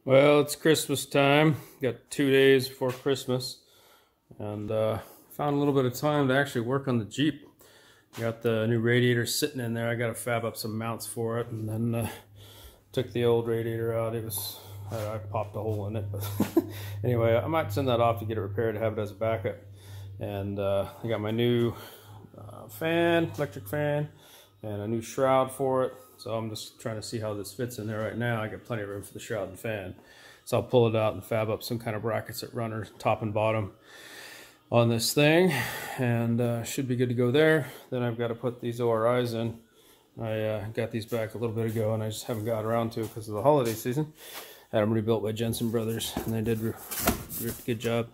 Well, it's Christmas time. Got 2 days before Christmas, and found a little bit of time to actually work on the Jeep. Got the new radiator sitting in there. I got to fab up some mounts for it, and then took the old radiator out. I popped a hole in it, but anyway, I might send that off to get it repaired to have it as a backup. And I got my new electric fan, and a new shroud for it. So I'm just trying to see how this fits in there right now. I got plenty of room for the shroud and fan. So I'll pull it out and fab up some kind of brackets that run top and bottom on this thing, and should be good to go there. Then I've got to put these ORIs in. I got these back a little bit ago, and I just haven't got around to it because of the holiday season. Had them rebuilt by Jensen Brothers, and they did a good job.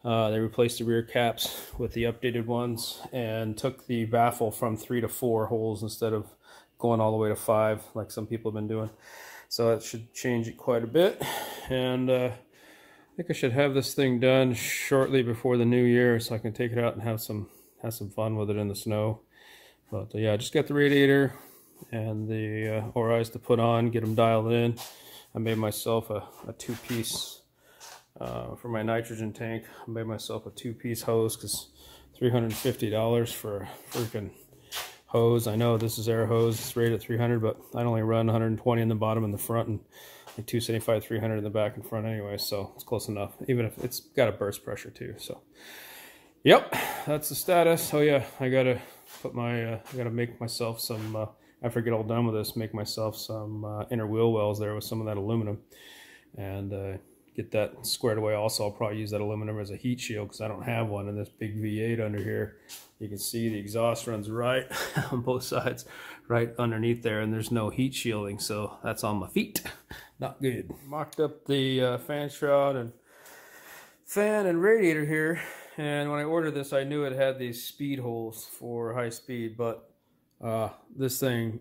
They replaced the rear caps with the updated ones and took the baffle from 3 to 4 holes instead of going all the way to 5 like some people have been doing. So that should change it quite a bit. And I think I should have this thing done shortly before the new year so I can take it out and have some fun with it in the snow. But yeah, I just got the radiator and the ORIs to put on, get them dialed in. I made myself a two-piece for my nitrogen tank. I made myself a 2-piece hose because $350 for a freaking hose. I know this is air hose, it's rated at 300, but I only run 120 in the bottom and the front, and like 275, 300 in the back and front anyway, so it's close enough, even if it's got a burst pressure too. So yep, that's the status. Oh yeah, I gotta put my I gotta make myself some after I get all done with this, make myself some inner wheel wells there with some of that aluminum, and get that squared away. Also, I'll probably use that aluminum as a heat shield because I don't have one in this big V8 under here. You can see the exhaust runs right on both sides, right underneath there, and there's no heat shielding, so that's on my feet. Not good. Mocked up the fan shroud and fan and radiator here, and when I ordered this, I knew it had these speed holes for high speed, but this thing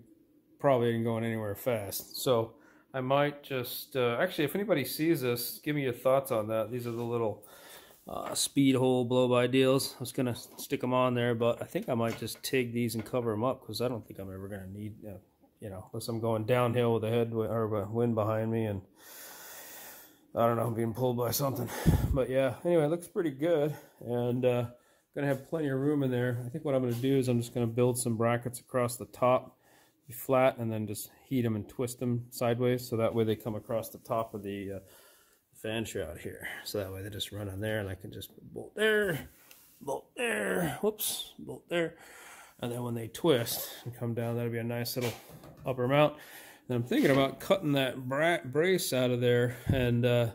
probably ain't going anywhere fast. So I might just, actually, if anybody sees this, give me your thoughts on that. These are the little speed hole blow-by deals. I was going to stick them on there, but I think I might just TIG these and cover them up because I don't think I'm ever going to need, you know, unless I'm going downhill with a wind behind me and, I don't know, I'm being pulled by something. But yeah, anyway, it looks pretty good, and going to have plenty of room in there. I think what I'm going to do is I'm just going to build some brackets across the top, flat, and then just heat them and twist them sideways so that way they come across the top of the fan shroud here. So that way they just run on there, and I can just bolt there, whoops, bolt there, and then when they twist and come down, that'll be a nice little upper mount. And I'm thinking about cutting that brace out of there and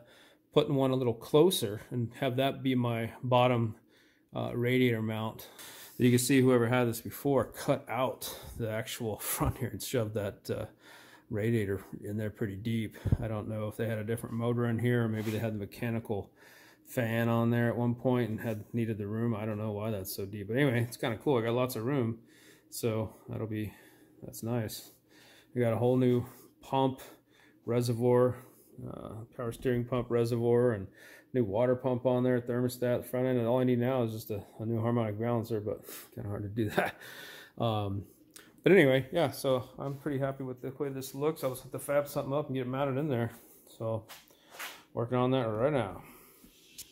putting one a little closer and have that be my bottom radiator mount. You can see whoever had this before cut out the actual front here and shoved that radiator in there pretty deep. I don't know if they had a different motor in here, or maybe they had the mechanical fan on there at one point and needed the room. I don't know why that's so deep, but anyway, it's kind of cool. I got lots of room, so that's nice. I got a whole new pump reservoir, power steering pump reservoir, and new water pump on there, thermostat at the front end, and all I need now is just a new harmonic balancer, but kind of hard to do that. But anyway, yeah, so I'm pretty happy with the way this looks. I'll just have to fab something up and get it mounted in there. So working on that right now.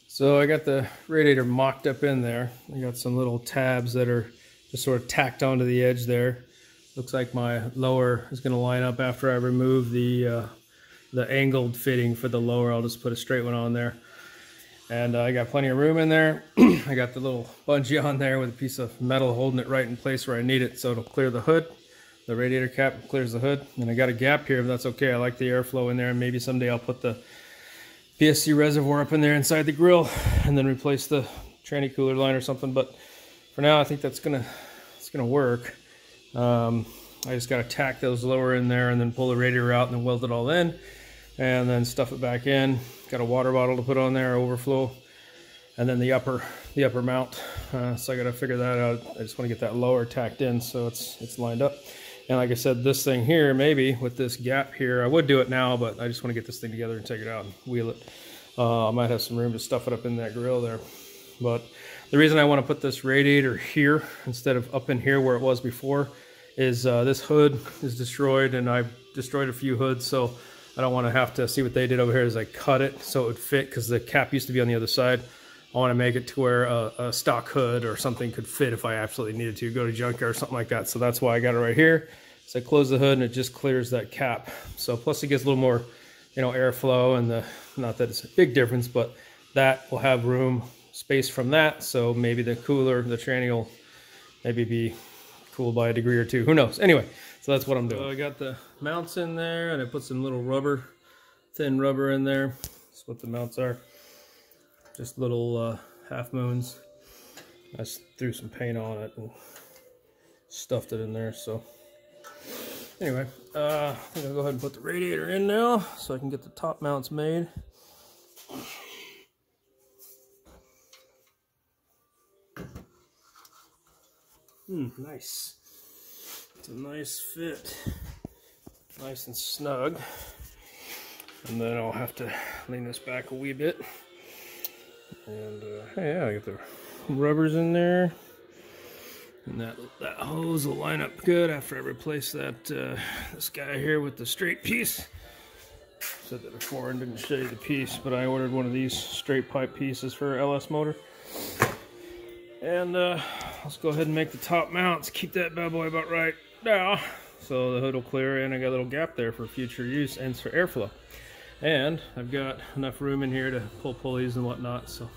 So I got the radiator mocked up in there. I got some little tabs that are just sort of tacked onto the edge there. Looks like my lower is going to line up after I remove the angled fitting for the lower. I'll just put a straight one on there. And I got plenty of room in there. I got the little bungee on there with a piece of metal holding it right in place where I need it, so it'll clear the hood. The radiator cap clears the hood. And I got a gap here, but that's okay. I like the airflow in there, and maybe someday I'll put the PSC reservoir up in there inside the grill and then replace the tranny cooler line or something. But for now, I think it's gonna work. I just got to tack those lower in there and then pull the radiator out and then weld it all in and then stuff it back in. Got a water bottle to put on there, overflow, and then the upper mount. So I got to figure that out. I just want to get that lower tacked in so it's lined up. And like I said, this thing here, maybe with this gap here, I would do it now, but I just want to get this thing together and take it out and wheel it. I might have some room to stuff it up in that grill there. But the reason I want to put this radiator here instead of up in here where it was before is this hood is destroyed, and I've destroyed a few hoods, so I don't want to have to see what they did over here is I cut it so it would fit, because the cap used to be on the other side. I want to make it to where a stock hood or something could fit if I absolutely needed to go to junkyard or something like that. So that's why I got it right here. So I close the hood and it just clears that cap. So plus it gets a little more, you know, airflow, and not that it's a big difference, but that will have room, space from that. So maybe the cooler, the tranny will maybe be cooled by a degree or two. Who knows? Anyway, so that's what I'm doing. So I got the mounts in there, and I put some little rubber, thin rubber in there. That's what the mounts are. Just little half moons. I just threw some paint on it and stuffed it in there. So anyway, I think I'll go ahead and put the radiator in now so I can get the top mounts made. Nice. It's a nice fit. Nice and snug. And then I'll have to lean this back a wee bit. And yeah, I got the rubbers in there. And that hose will line up good after I replace that this guy here with the straight piece. Said that before and didn't show you the piece, but I ordered one of these straight pipe pieces for LS motor. And let's go ahead and make the top mounts. Keep that bad boy about right now, so the hood will clear, and I got a little gap there for future use and for airflow. And I've got enough room in here to pull pulleys and whatnot. So.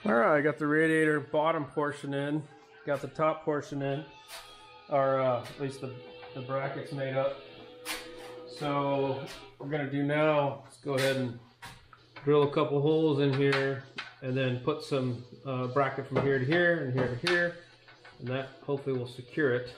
Alright, I got the radiator bottom portion in, got the top portion in, or at least the brackets made up. So what we're going to do now is go ahead and drill a couple holes in here, and then put some bracket from here to here and here to here, and that hopefully will secure it.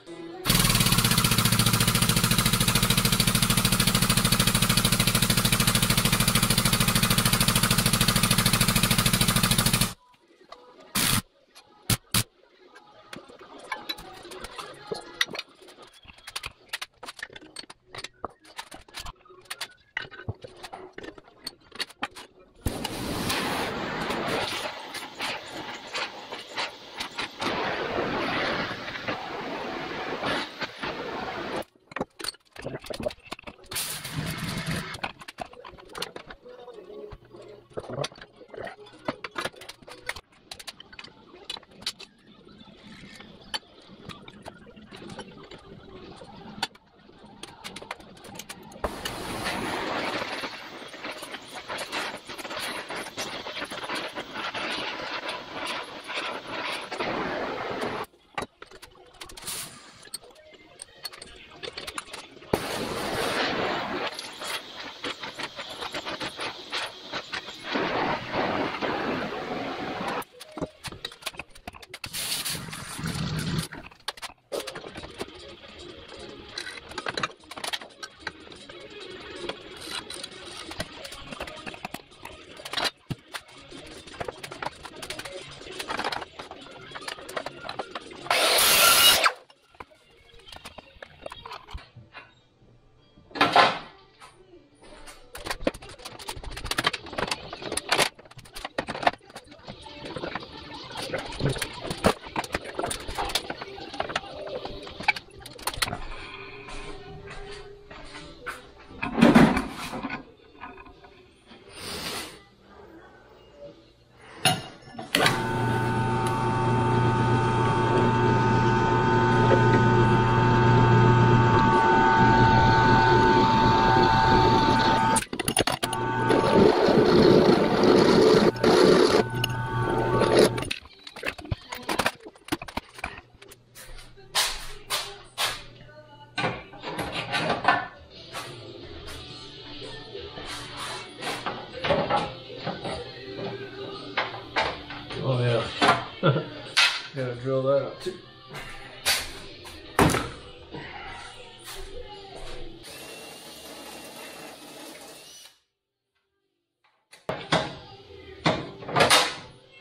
about to.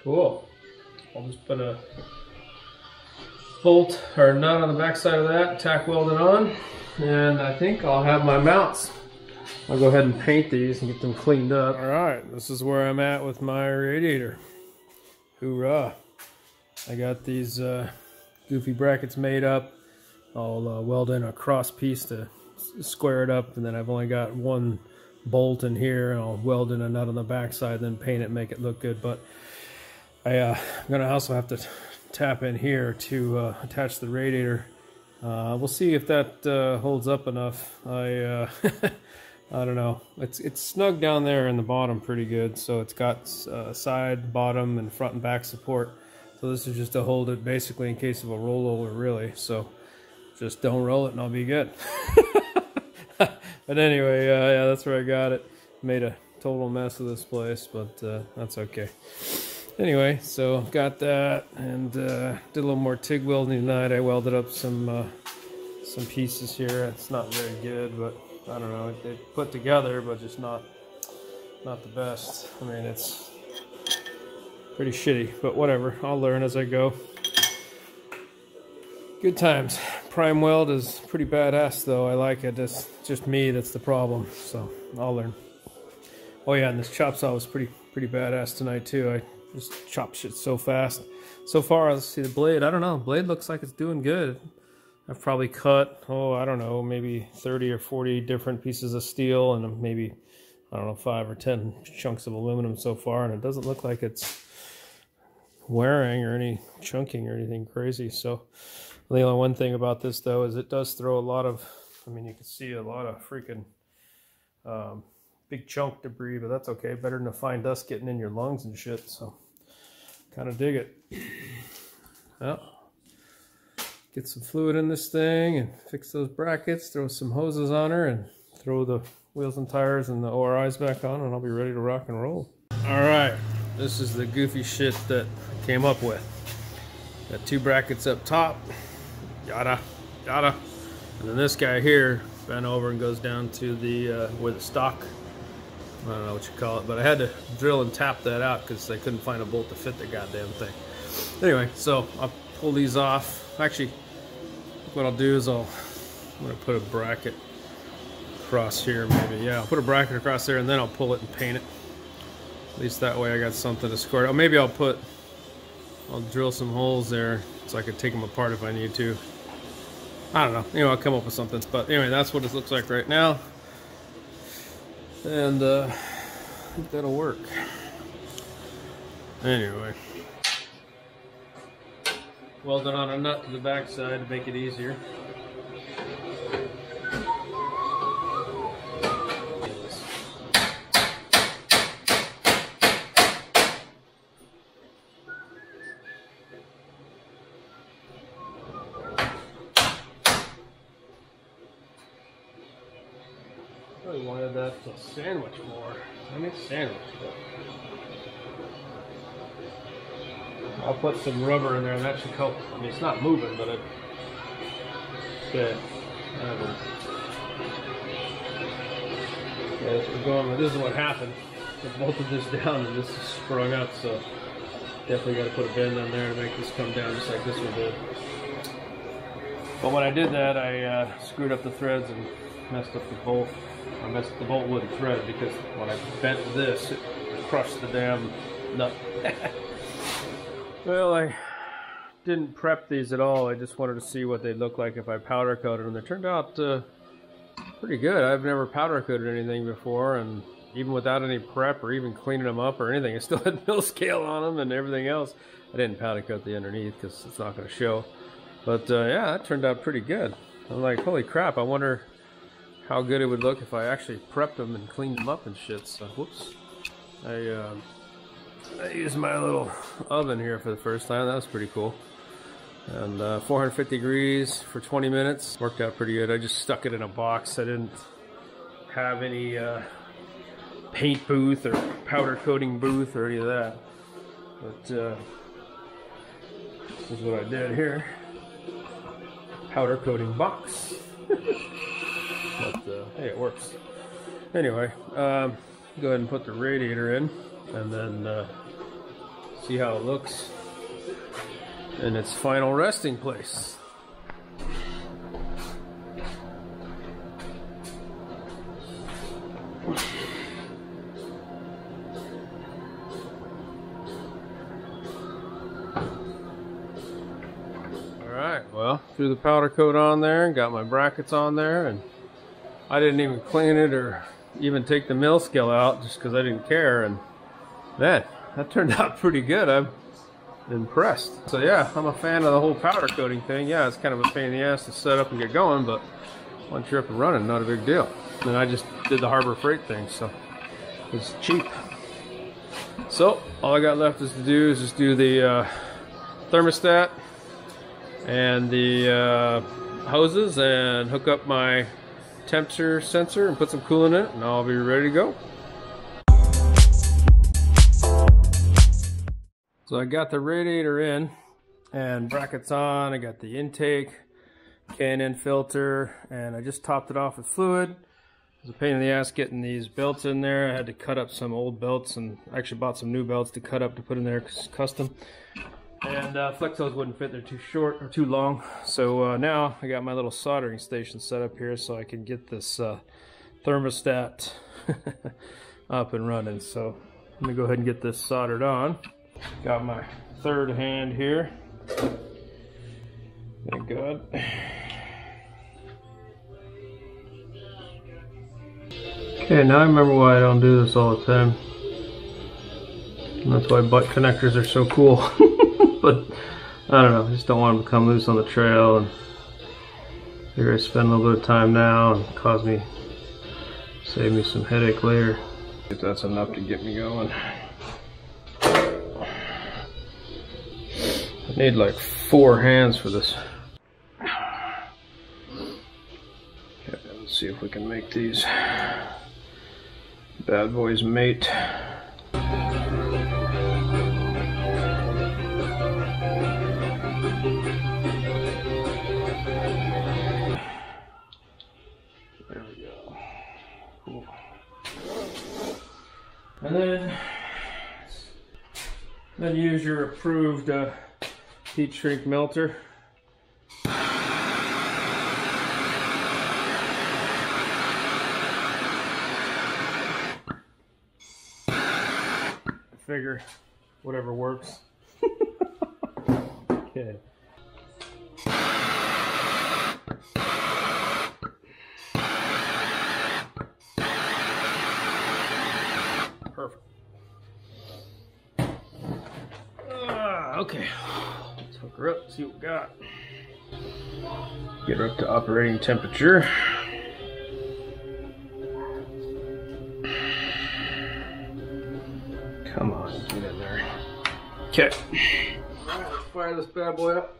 Cool. I'll just put a bolt or nut on the back side of that, tack weld it on, and I think I'll have my mounts. I'll go ahead and paint these and get them cleaned up. All right, this is where I'm at with my radiator. Hoorah. I got these goofy brackets made up. I'll weld in a cross piece to square it up, and then I've only got one bolt in here, and I'll weld in a nut on the back side, then paint it, make it look good. But I'm gonna also have to tap in here to attach the radiator. We'll see if that holds up enough. I don't know. It's snug down there in the bottom pretty good, so it's got side, bottom, and front and back support. So this is just to hold it basically in case of a rollover, really. So just don't roll it and I'll be good. But anyway, yeah, that's where I got it. Made a total mess of this place, but that's okay. Anyway, so got that, and did a little more TIG welding tonight. I welded up some pieces here. It's not very good, but I don't know. They put together, but just not the best. I mean, it's pretty shitty, but whatever. I'll learn as I go. Good times. Prime weld is pretty badass, though. I like it. It's just me that's the problem, so I'll learn. Oh yeah, and this chop saw was pretty badass tonight too. I just chop shit so fast. So far, let's see the blade. I don't know. Blade looks like it's doing good. I've probably cut, I don't know, maybe 30 or 40 different pieces of steel and maybe, I don't know, 5 or 10 chunks of aluminum so far, and it doesn't look like it's wearing or any chunking or anything crazy. So the only one thing about this, though, is it does throw a lot of, I mean, you can see a lot of freaking big chunk debris, but that's okay. Better than a fine dust getting in your lungs and shit, so kind of dig it. Well, get some fluid in this thing and fix those brackets, throw some hoses on her, and throw the wheels and tires and the ORIs back on, and I'll be ready to rock and roll. All right, this is the goofy shit that I came up with. Got 2 brackets up top, yada, yada. And then this guy here bent over and goes down to the, where the stock, I don't know what you call it, but I had to drill and tap that out because I couldn't find a bolt to fit the goddamn thing. Anyway, so I'll pull these off. Actually, what I'll do is I'm gonna put a bracket across here, maybe. Yeah, I'll put a bracket across there and then I'll pull it and paint it. At least that way I got something to score. Or maybe I'll drill some holes there so I could take them apart if I need to. I don't know. Anyway, I'll come up with something. But anyway, that's what it looks like right now. And I think that'll work. Anyway. Welded on a nut to the back side to make it easier. I really wanted that to sandwich more. I mean, sandwich. I'll put some rubber in there and that should help. I mean, it's not moving, but okay. Yeah, we're going. This is what happened. I bolted this down and this is sprung up, so definitely got to put a bend on there to make this come down just like this one did. But when I did that, I screwed up the threads and messed up the bolt. I messed the bolt wouldn't thread because when I bent this, it crushed the damn nut. Well, I didn't prep these at all. I just wanted to see what they'd look like if I powder coated them. They turned out pretty good. I've never powder coated anything before, and even without any prep or even cleaning them up or anything, I still had mill scale on them and everything else. I didn't powder coat the underneath because it's not going to show. But yeah, that turned out pretty good. I'm like, holy crap, I wonder how good it would look if I actually prepped them and cleaned them up and shit. So, whoops. I used my little oven here for the first time. That was pretty cool. And 450 degrees for 20 minutes. Worked out pretty good. I just stuck it in a box. I didn't have any paint booth or powder coating booth or any of that. But This is what I did here. Powder coating box. But hey, it works. Anyway, go ahead and put the radiator in, and then see how it looks in its final resting place. Alright, well, threw the powder coat on there and got my brackets on there, and I didn't even clean it or even take the mill scale out just because I didn't care, and man, that turned out pretty good. I'm impressed. So yeah, I'm a fan of the whole powder coating thing. Yeah, it's kind of a pain in the ass to set up and get going, but once you're up and running, not a big deal. And I just did the Harbor Freight thing, so it's cheap. So all I got left is to do is just do the thermostat and the hoses and hook up my temperature sensor and put some coolant in it, and I'll be ready to go. So I got the radiator in and brackets on. I got the intake, K&N filter, and I just topped it off with fluid. It was a pain in the ass getting these belts in there. I had to cut up some old belts, and I actually bought some new belts to cut up to put in there because it's custom. And flex hose wouldn't fit, they're too short or too long. So now I got my little soldering station set up here so I can get this thermostat up and running. So let me go ahead and get this soldered on. Got my third hand here. Thank God. Okay, now I remember why I don't do this all the time. And that's why butt connectors are so cool. But I don't know, I just don't want them to come loose on the trail, and figure I spend a little bit of time now and save me some headache later. If that's enough to get me going. I need like 4 hands for this. Okay, let's see if we can make these bad boys mate. There we go. Cool. And then use your approved heat shrink melter. Figure whatever works. Okay. Perfect. Okay. Let's hook her up, see what we got. Get her up to operating temperature. Come on, get in there. Okay. Alright, let's fire this bad boy up.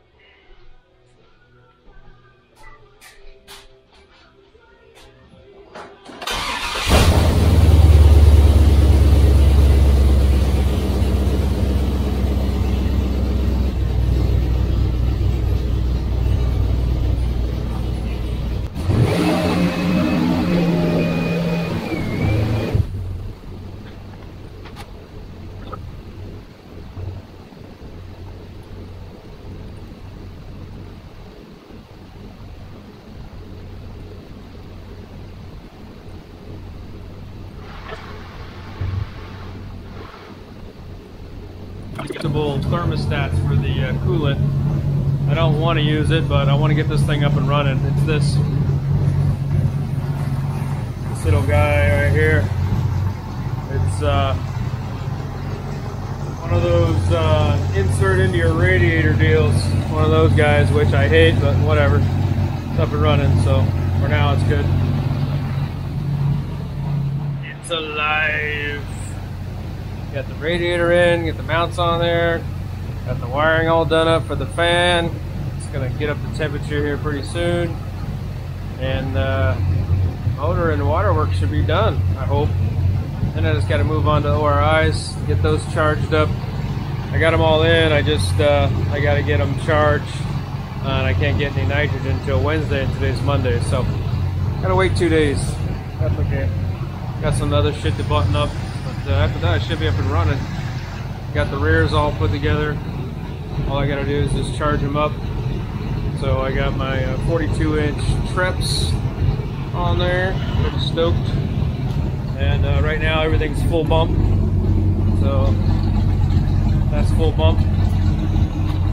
Thermostats for the coolant. I don't want to use it, but I want to get this thing up and running. It's this little guy right here. It's one of those insert into your radiator deals. One of those guys, which I hate, but whatever. It's up and running, so for now it's good. It's alive. Got the radiator in, get the mounts on there. Got the wiring all done up for the fan. It's gonna get up the temperature here pretty soon. And motor and waterwork should be done, I hope. Then I just gotta move on to ORIs, get those charged up. I I got them all in. I just I got to get them charged, and I can't get any nitrogen until Wednesday, and today's Monday, so gotta wait 2 days. That's okay. Got some other shit to button up, but after that I should be up and running. Got the rears all put together. All I gotta do is just charge them up. So I got my 42-inch Treps on there, pretty stoked. And right now everything's full bump. So that's full bump.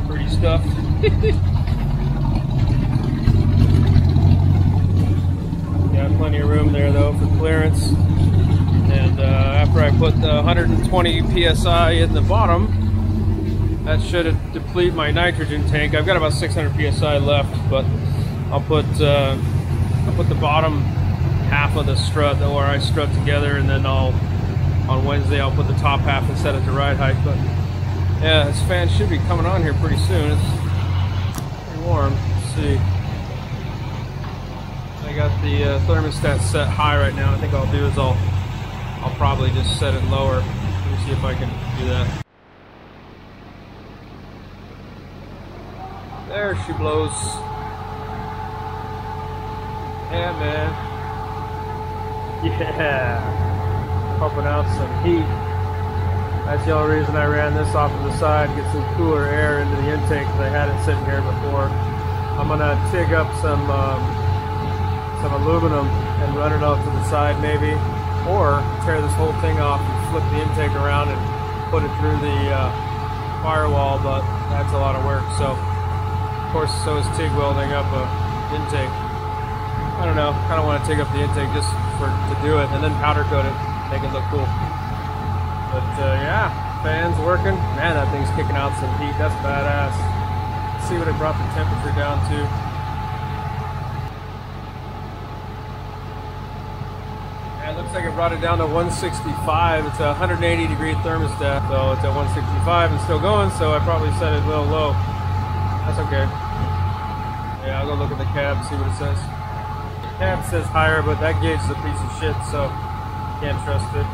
Pretty stuff. Got plenty of room there though for clearance. And after I put the 120 psi in the bottom, that should deplete my nitrogen tank. I've got about 600 psi left, but I'll put the bottom half of the strut, the ORI strut, together, and then on Wednesday I'll put the top half and set it to ride height. But yeah, this fan should be coming on here pretty soon. It's pretty warm. Let's see. I got the thermostat set high right now. I think I'll do is I'll probably just set it lower. Let me see if I can do that. There she blows. Yeah, man. Yeah. Pumping out some heat. That's the only reason I ran this off to the side, get some cooler air into the intake, because I had it sitting here before. I'm gonna TIG up some aluminum and run it off to the side maybe, or tear this whole thing off and flip the intake around and put it through the firewall, but that's a lot of work. So of course, so is TIG welding up a intake. I don't know, kind of want to TIG up the intake just to do it, and then powder coat it, make it look cool. But yeah, fan's working. Man, that thing's kicking out some heat. That's badass. Let's see what it brought the temperature down to. Yeah, it looks like it brought it down to 165. It's a 180 degree thermostat, so it's at 165 and still going, so I probably set it a little low. That's okay. Yeah, I'll go look at the cab, see what it says. The cab says higher, but that gauge is a piece of shit, so can't trust it.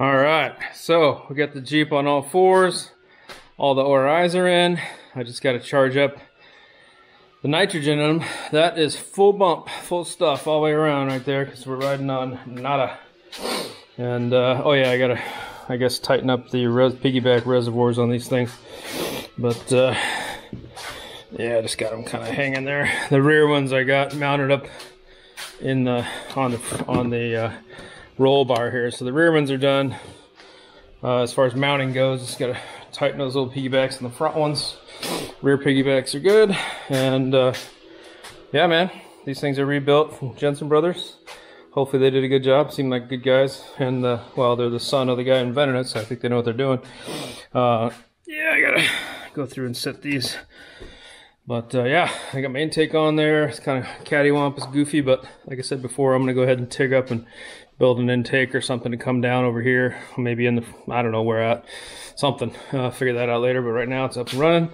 All right, so we got the Jeep on all fours. All the ORIs are in. I just got to charge up the nitrogen in them. That is full bump, full stuff all the way around right there, because we're riding on nada. And oh yeah, I gotta, I guess, tighten up the piggyback reservoirs on these things. But yeah, I just got them kind of hanging there. The rear ones I got mounted up in the on the roll bar here. So the rear ones are done. As far as mounting goes, just gotta tighten those little piggybacks on the front ones. Rear piggybacks are good, and yeah, man, these things are rebuilt from Jensen Brothers. Hopefully they did a good job. Seem like good guys, and well, they're the son of the guy who invented it, so I think they know what they're doing. Yeah, I gotta go through and set these. But yeah, I got my intake on there. It's kind of cattywampus, goofy, but like I said before, I'm gonna go ahead and TIG up and build an intake or something to come down over here, maybe in the, I don't know where at, something. Figure that out later, but right now it's up and running.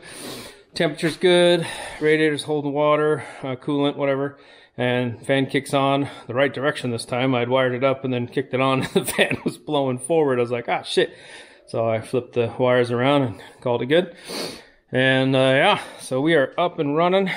Temperature's good, radiator's holding water, coolant, whatever, and fan kicks on the right direction this time. I'd wired it up and then kicked it on, and the fan was blowing forward. I was like, ah, shit. So I flipped the wires around and called it good. And yeah, so we are up and running.